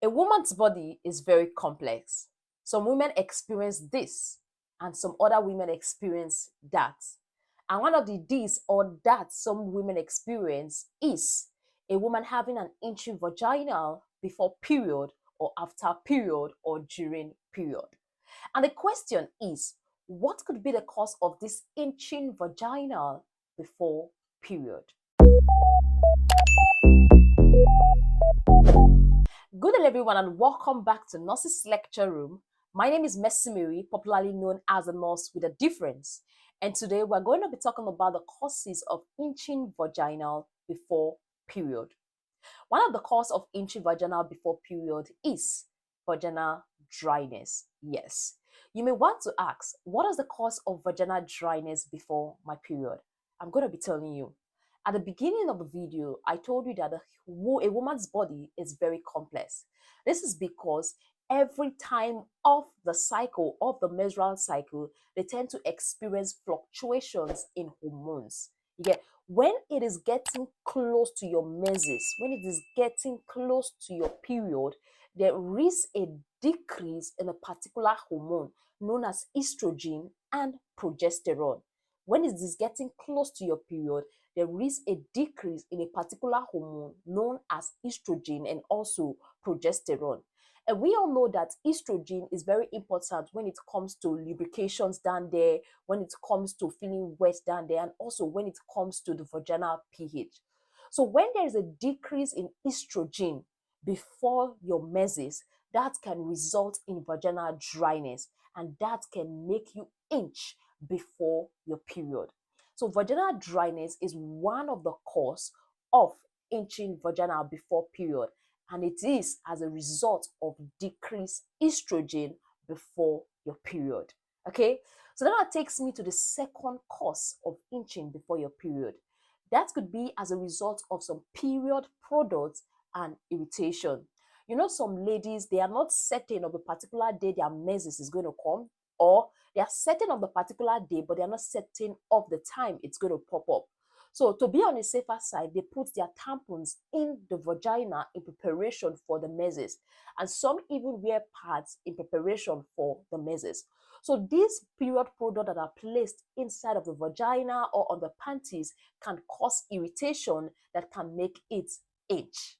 A woman's body is very complex. Some women experience this, and some other women experience that. And one of the this or that some women experience is a woman having an itchy vaginal before period or after period or during period. And the question is, what could be the cause of this itching vaginal before period? Good day, everyone, and welcome back to Nurse's Lecture Room. My name is Messimiri, popularly known as a nurse with a difference. And today we're going to be talking about the causes of itching vaginal before period. One of the causes of itching vaginal before period is vaginal dryness. Yes. You may want to ask, what is the cause of vaginal dryness before my period? I'm going to be telling you. At the beginning of the video, I told you that a woman's body is very complex. This is because every time of the cycle, of the menstrual cycle, they tend to experience fluctuations in hormones. You get, when it is getting close to your menses, when it is getting close to your period, there is a decrease in a particular hormone known as estrogen and progesterone. When it is getting close to your period, there is a decrease in a particular hormone known as estrogen and also progesterone. And we all know that estrogen is very important when it comes to lubrications down there, when it comes to feeling wet down there, and also when it comes to the vaginal pH. So when there is a decrease in estrogen before your menses, that can result in vaginal dryness, and that can make you itch before your period. So vaginal dryness is one of the cause of itching vaginal before period, and it is as a result of decreased estrogen before your period. Okay, so that takes me to the second cause of itching before your period. That could be as a result of some period products and irritation. You know, some ladies, they are not certain of the particular day their menses is going to come, or they are certain of the particular day, but they are not certain of the time it's going to pop up. So to be on the safer side, they put their tampons in the vagina in preparation for the menses. And some even wear pads in preparation for the menses. So these period products that are placed inside of the vagina or on the panties can cause irritation that can make it itch.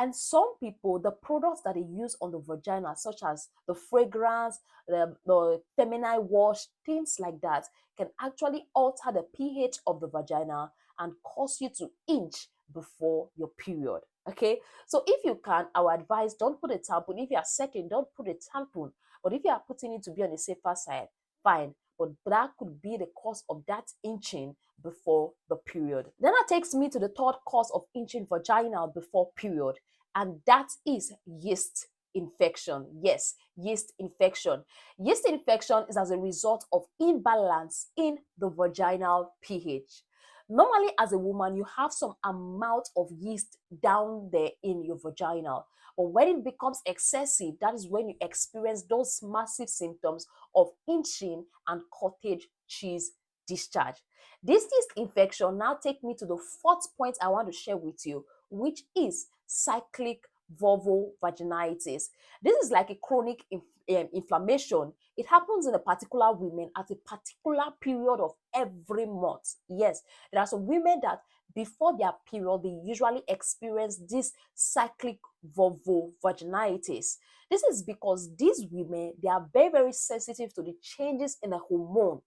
And some people, the products that they use on the vagina, such as the fragrance, the feminine wash, things like that, can actually alter the pH of the vagina and cause you to itch before your period. Okay, so if you can, I would advise, don't put a tampon. If you are certain, don't put a tampon. But if you are putting it to be on the safer side, fine. But that could be the cause of that itching before the period. Then that takes me to the third cause of itching vaginal before period, and that is yeast infection. Yes, yeast infection. Yeast infection is as a result of imbalance in the vaginal pH. Normally, as a woman, you have some amount of yeast down there in your vagina. But when it becomes excessive, that is when you experience those massive symptoms of itching and cottage cheese discharge. This yeast infection now take me to the fourth point I want to share with you, which is cyclic vulvovaginitis. This is like a chronic inflammation. It happens in a particular woman at a particular period of every month. Yes, there are some women that before their period, they usually experience this cyclic vulvovaginitis. This is because these women, they are very, very sensitive to the changes in the hormone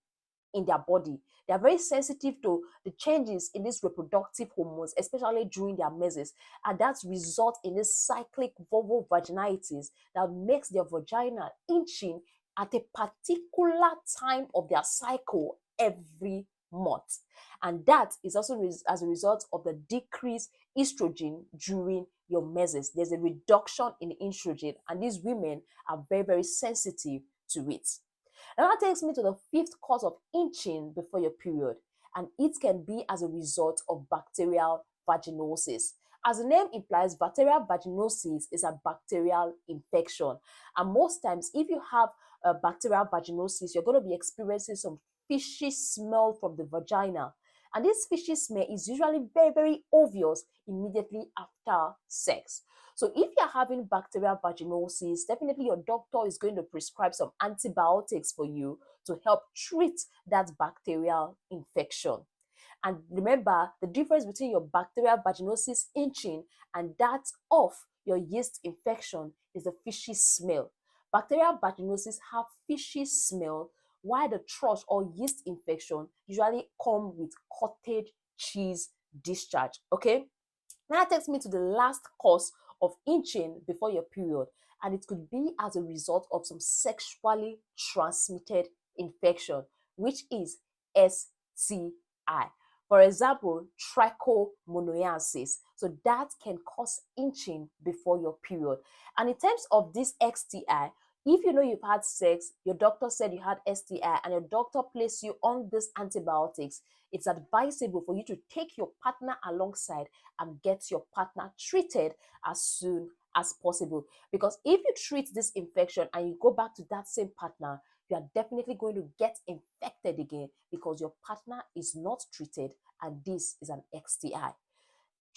in their body. They are very sensitive to the changes in these reproductive hormones, especially during their menses, and that results in this cyclic vulvovaginitis that makes their vagina itching at a particular time of their cycle every month. And that is also as a result of the decreased estrogen during your menses. There's a reduction in estrogen, and these women are very, very sensitive to it. And that takes me to the fifth cause of itching before your period, and it can be as a result of bacterial vaginosis. As the name implies, bacterial vaginosis is a bacterial infection, and most times if you have a bacterial vaginosis, you're going to be experiencing some fishy smell from the vagina, and this fishy smell is usually very, very obvious immediately after sex. So if you're having bacterial vaginosis, definitely your doctor is going to prescribe some antibiotics for you to help treat that bacterial infection. And remember, the difference between your bacterial vaginosis itching and that of your yeast infection is the fishy smell. Bacterial vaginosis have fishy smell, while the thrush or yeast infection usually come with cottage cheese discharge. Okay, now that takes me to the last cause of itching before your period, and it could be as a result of some sexually transmitted infection, which is STI. For example, trichomoniasis. So that can cause itching before your period. And in terms of this STI, if you know you've had sex, your doctor said you had STI, and your doctor placed you on these antibiotics, it's advisable for you to take your partner alongside and get your partner treated as soon as possible. Because if you treat this infection and you go back to that same partner, you are definitely going to get infected again because your partner is not treated, and this is an STI.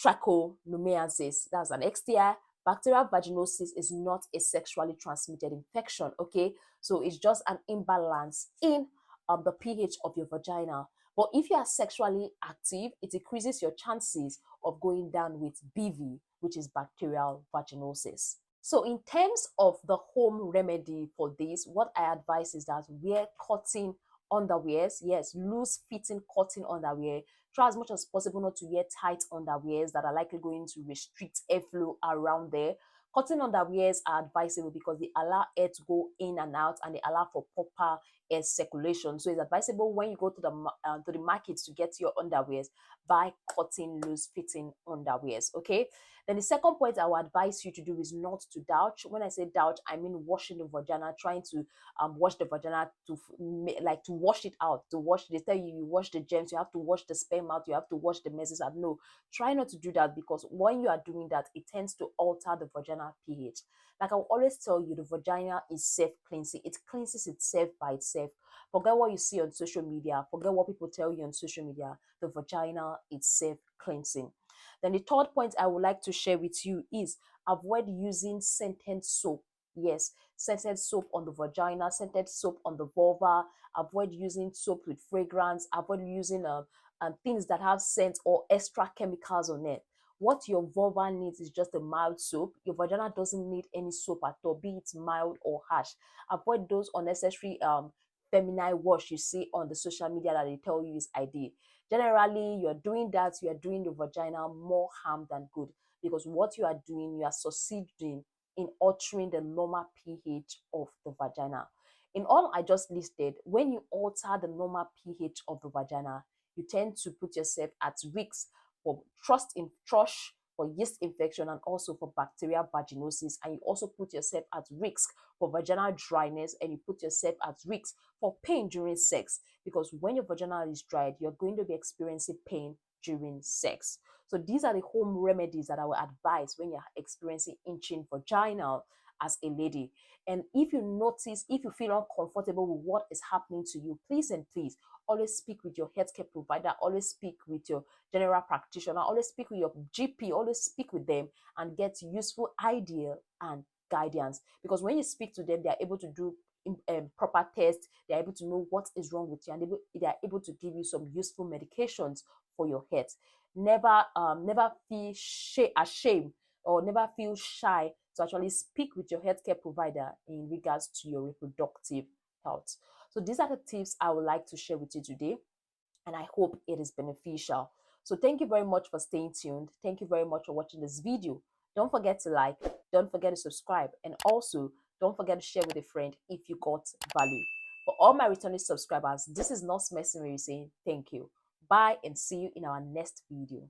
Trichomoniasis, that's an STI. Bacterial vaginosis is not a sexually transmitted infection, okay? So it's just an imbalance in the pH of your vagina. But if you are sexually active, it increases your chances of going down with BV, which is bacterial vaginosis. So in terms of the home remedy for this, what I advise is that wear cotton underwears. Yes, loose fitting cotton underwear. Try as much as possible not to wear tight underwears that are likely going to restrict airflow around there. Cotton underwears are advisable because they allow air to go in and out, and they allow for proper air circulation. So it's advisable when you go to the market to get your underwears, buy cotton loose fitting underwears. Okay. Then the second point I would advise you to do is not to douche. When I say douche, I mean washing the vagina, trying to wash the vagina to like to wash it out, to wash. They tell you wash the germs, you have to wash the sperm out, you have to wash the messes out. No, try not to do that, because when you are doing that, it tends to alter the vagina pH. Like I will always tell you, the vagina is self-cleansing. It cleanses itself by itself. Forget what you see on social media. Forget what people tell you on social media. The vagina is self-cleansing. Then the third point I would like to share with you is avoid using scented soap. Yes, scented soap on the vagina, scented soap on the vulva. Avoid using soap with fragrance. Avoid using things that have scent or extra chemicals on it. What your vulva needs is just a mild soap. Your vagina doesn't need any soap at all, be it mild or harsh. Avoid those unnecessary feminine wash you see on the social media that they tell you is ideal. Generally, you're doing that, you are doing the vagina more harm than good, because what you are doing, you are succeeding in altering the normal pH of the vagina. In all I just listed, when you alter the normal pH of the vagina, you tend to put yourself at risk for thrush, for yeast infection, and also for bacterial vaginosis. And you also put yourself at risk for vaginal dryness, and you put yourself at risk for pain during sex, because when your vagina is dried, you're going to be experiencing pain during sex. So these are the home remedies that I will advise when you're experiencing itching vaginal as a lady. And if you notice, if you feel uncomfortable with what is happening to you, please and please always speak with your healthcare provider, always speak with your general practitioner, always speak with your GP, always speak with them and get useful idea and guidance. Because when you speak to them, they are able to do proper tests, they are able to know what is wrong with you, and they are able to give you some useful medications for your health. Never feel ashamed, or never feel shy to actually speak with your healthcare provider in regards to your reproductive health. So these are the tips I would like to share with you today, and I hope it is beneficial. So thank you very much for staying tuned. Thank you very much for watching this video. Don't forget to like, don't forget to subscribe, and also don't forget to share with a friend if you got value. For all my returning subscribers, this is Nurse Mercenary saying thank you. Bye, and see you in our next video.